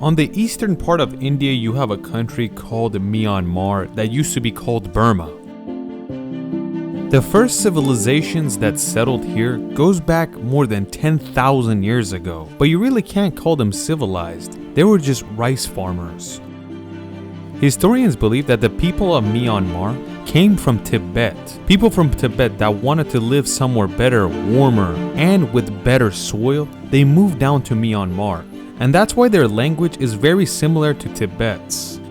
On the eastern part of India, you have a country called Myanmar that used to be called Burma. The first civilizations that settled here goes back more than 10,000 years ago, but you really can't call them civilized. They were just rice farmers. Historians believe that the people of Myanmar came from Tibet. People from Tibet that wanted to live somewhere better, warmer, and with better soil, they moved down to Myanmar. And that's why their language is very similar to Tibet's.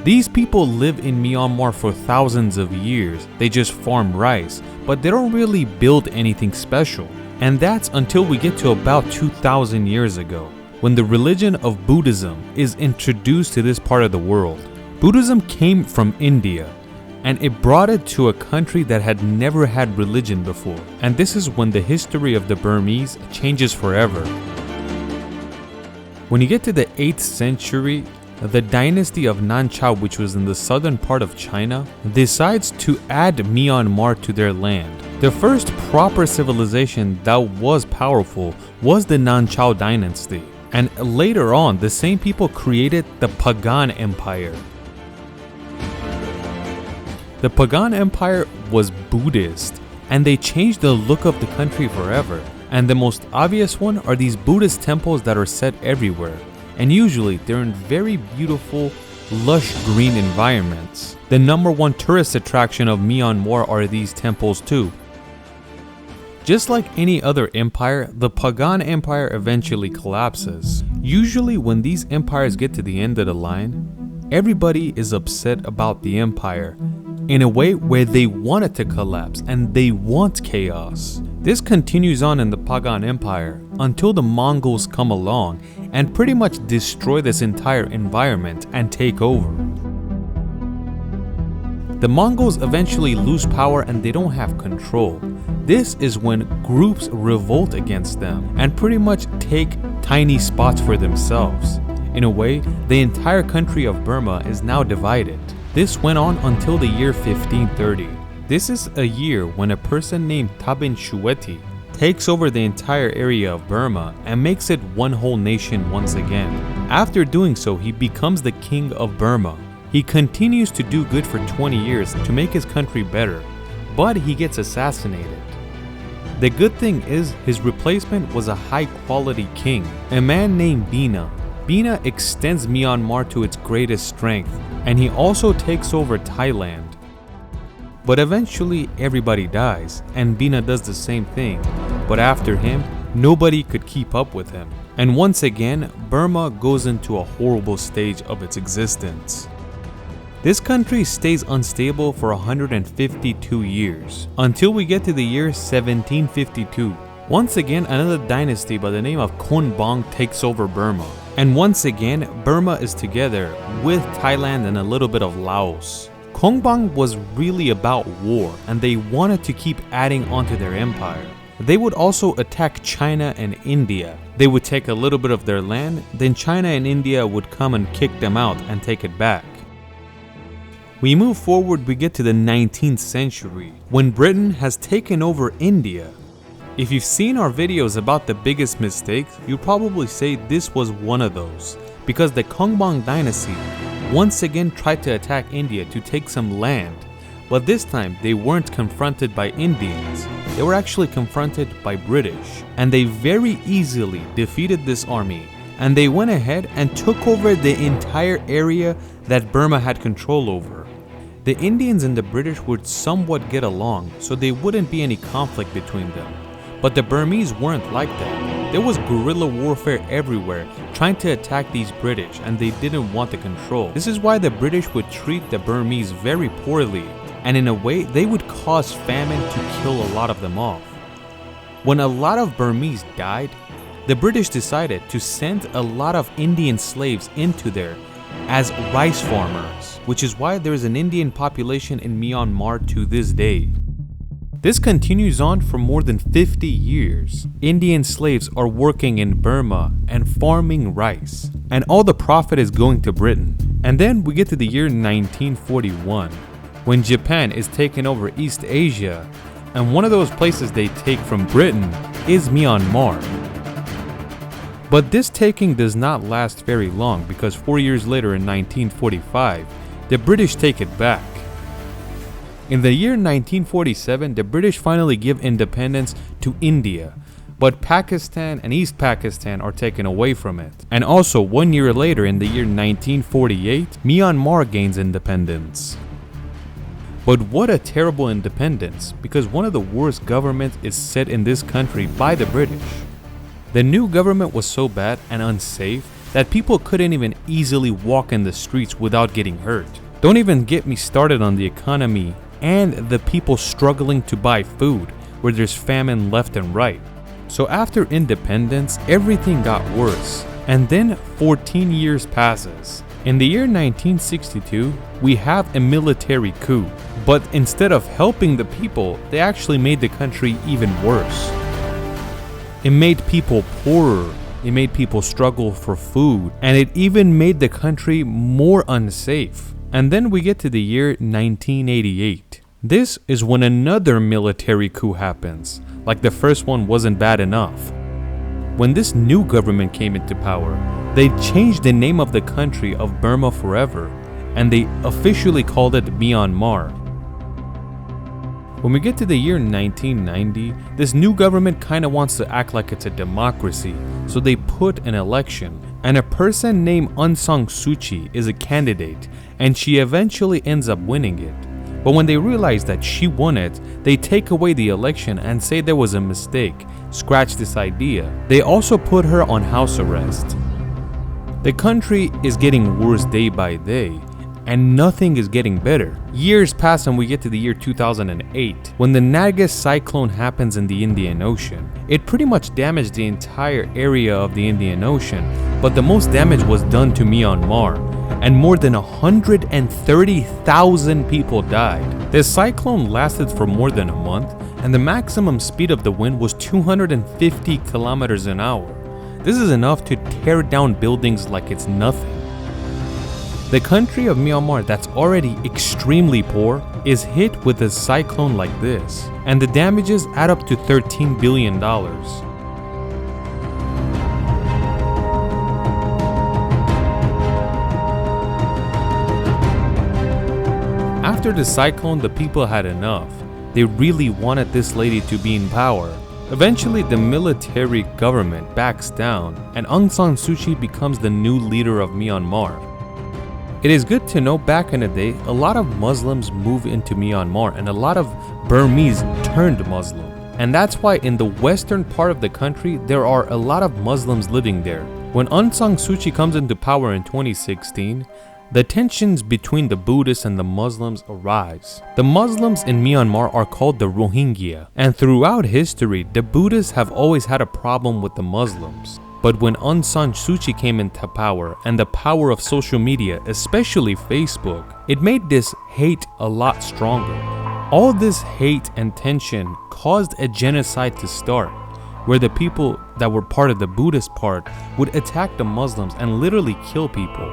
These people live in Myanmar for thousands of years. They just farm rice, but they don't really build anything special. And that's until we get to about 2,000 years ago, when the religion of Buddhism is introduced to this part of the world. Buddhism came from India, and it brought it to a country that had never had religion before. And this is when the history of the Burmese changes forever. When you get to the 8th century, the dynasty of Nanchao, which was in the southern part of China, decides to add Myanmar to their land. The first proper civilization that was powerful was the Nanchao dynasty. And later on, the same people created the Pagan Empire. The Pagan Empire was Buddhist, and they changed the look of the country forever. And the most obvious one are these Buddhist temples that are set everywhere. And usually they're in very beautiful, lush green environments. The number one tourist attraction of Myanmar are these temples too. Just like any other empire, the Pagan Empire eventually collapses. Usually when these empires get to the end of the line, everybody is upset about the empire in a way where they want it to collapse and they want chaos. This continues on in the Pagan Empire until the Mongols come along and pretty much destroy this entire environment and take over. The Mongols eventually lose power and they don't have control. This is when groups revolt against them and pretty much take tiny spots for themselves. In a way, the entire country of Burma is now divided. This went on until the year 1530. This is a year when a person named Tabin Shueti takes over the entire area of Burma and makes it one whole nation once again. After doing so, he becomes the king of Burma. He continues to do good for 20 years to make his country better, but he gets assassinated. The good thing is his replacement was a high-quality king, a man named Bina. Bina extends Myanmar to its greatest strength, and he also takes over Thailand. But eventually everybody dies, and Bina does the same thing. But after him, nobody could keep up with him. And once again, Burma goes into a horrible stage of its existence. This country stays unstable for 152 years, until we get to the year 1752. Once again, another dynasty by the name of Konbaung takes over Burma. And once again, Burma is together with Thailand and a little bit of Laos. Konbaung was really about war, and they wanted to keep adding onto their empire. They would also attack China and India. They would take a little bit of their land, then China and India would come and kick them out and take it back. We move forward, we get to the 19th century, when Britain has taken over India. If you've seen our videos about the biggest mistakes, you'll probably say this was one of those, because the Konbaung dynasty once again tried to attack India to take some land, but this time they weren't confronted by Indians, they were actually confronted by British, and they very easily defeated this army, and they went ahead and took over the entire area that Burma had control over. The Indians and the British would somewhat get along, so there wouldn't be any conflict between them. But the Burmese weren't like that. There was guerrilla warfare everywhere, trying to attack these British, and they didn't want the control. This is why the British would treat the Burmese very poorly, and in a way, they would cause famine to kill a lot of them off. When a lot of Burmese died, the British decided to send a lot of Indian slaves into there as rice farmers, which is why there is an Indian population in Myanmar to this day. This continues on for more than 50 years. Indian slaves are working in Burma and farming rice, and all the profit is going to Britain. And then we get to the year 1941, when Japan is taking over East Asia, and one of those places they take from Britain is Myanmar. But this taking does not last very long, because 4 years later in 1945, the British take it back. In the year 1947, the British finally give independence to India, but Pakistan and East Pakistan are taken away from it. And also 1 year later, in the year 1948, Myanmar gains independence. But what a terrible independence, because one of the worst governments is set in this country by the British. The new government was so bad and unsafe that people couldn't even easily walk in the streets without getting hurt. Don't even get me started on the economy and the people struggling to buy food, where there's famine left and right. So after independence, everything got worse, and then 14 years passes. In the year 1962, we have a military coup, but instead of helping the people, they actually made the country even worse. It made people poorer, it made people struggle for food, and it even made the country more unsafe. And then we get to the year 1988. This is when another military coup happens, like the first one wasn't bad enough. When this new government came into power, they changed the name of the country of Burma forever, and they officially called it Myanmar. When we get to the year 1990, this new government kinda wants to act like it's a democracy, so they put an election, and a person named Aung San Suu Kyi is a candidate, and she eventually ends up winning it. But when they realize that she won it, they take away the election and say there was a mistake, scratch this idea. They also put her on house arrest. The country is getting worse day by day, and nothing is getting better. Years pass and we get to the year 2008, when the Naga cyclone happens in the Indian Ocean. It pretty much damaged the entire area of the Indian Ocean, but the most damage was done to Myanmar, and more than 130,000 people died. The cyclone lasted for more than a month, and the maximum speed of the wind was 250 kilometers an hour. This is enough to tear down buildings like it's nothing. The country of Myanmar, that's already extremely poor, is hit with a cyclone like this, and the damages add up to $13 billion. After the cyclone, the people had enough. They really wanted this lady to be in power. Eventually, the military government backs down, and Aung San Suu Kyi becomes the new leader of Myanmar. It is good to know back in the day, a lot of Muslims moved into Myanmar and a lot of Burmese turned Muslim. And that's why in the western part of the country, there are a lot of Muslims living there. When Aung San Suu Kyi comes into power in 2016, the tensions between the Buddhists and the Muslims arise. The Muslims in Myanmar are called the Rohingya, and throughout history, the Buddhists have always had a problem with the Muslims. But when Aung San Suu Kyi came into power, and the power of social media, especially Facebook, it made this hate a lot stronger. All this hate and tension caused a genocide to start, where the people that were part of the Buddhist part would attack the Muslims and literally kill people.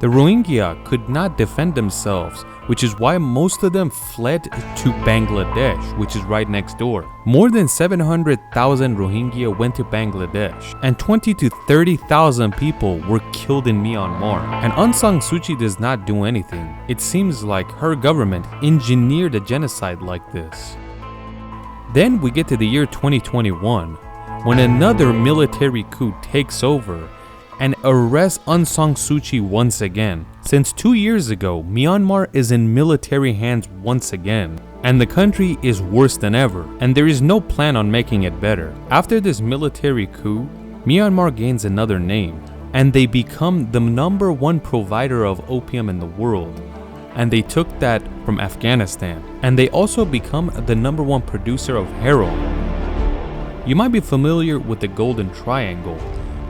The Rohingya could not defend themselves, which is why most of them fled to Bangladesh, which is right next door. More than 700,000 Rohingya went to Bangladesh, and 20 to 30,000 people were killed in Myanmar. And Aung San Suu Kyi does not do anything. It seems like her government engineered a genocide like this. Then we get to the year 2021, when another military coup takes over and arrests Aung San Suu Kyi once again. Since 2 years ago, Myanmar is in military hands once again, and the country is worse than ever, and there is no plan on making it better. After this military coup, Myanmar gains another name, and they become the #1 provider of opium in the world, and they took that from Afghanistan, and they also become the #1 producer of heroin. You might be familiar with the Golden Triangle,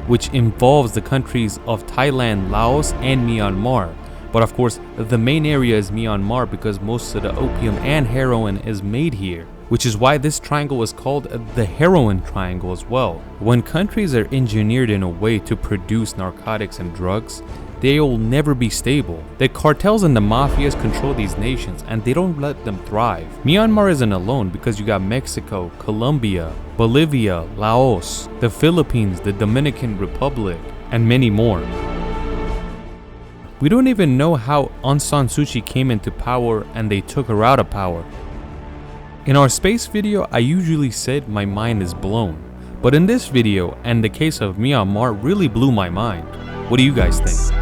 which involves the countries of Thailand, Laos, and Myanmar. But of course, the main area is Myanmar because most of the opium and heroin is made here, which is why this triangle is called the heroin triangle as well. When countries are engineered in a way to produce narcotics and drugs, they'll never be stable. The cartels and the mafias control these nations and they don't let them thrive. Myanmar isn't alone because you got Mexico, Colombia, Bolivia, Laos, the Philippines, the Dominican Republic, and many more. We don't even know how Aung San Suu Kyi came into power and they took her out of power. In our space video, I usually said my mind is blown. But in this video, and the case of Myanmar really blew my mind. What do you guys think?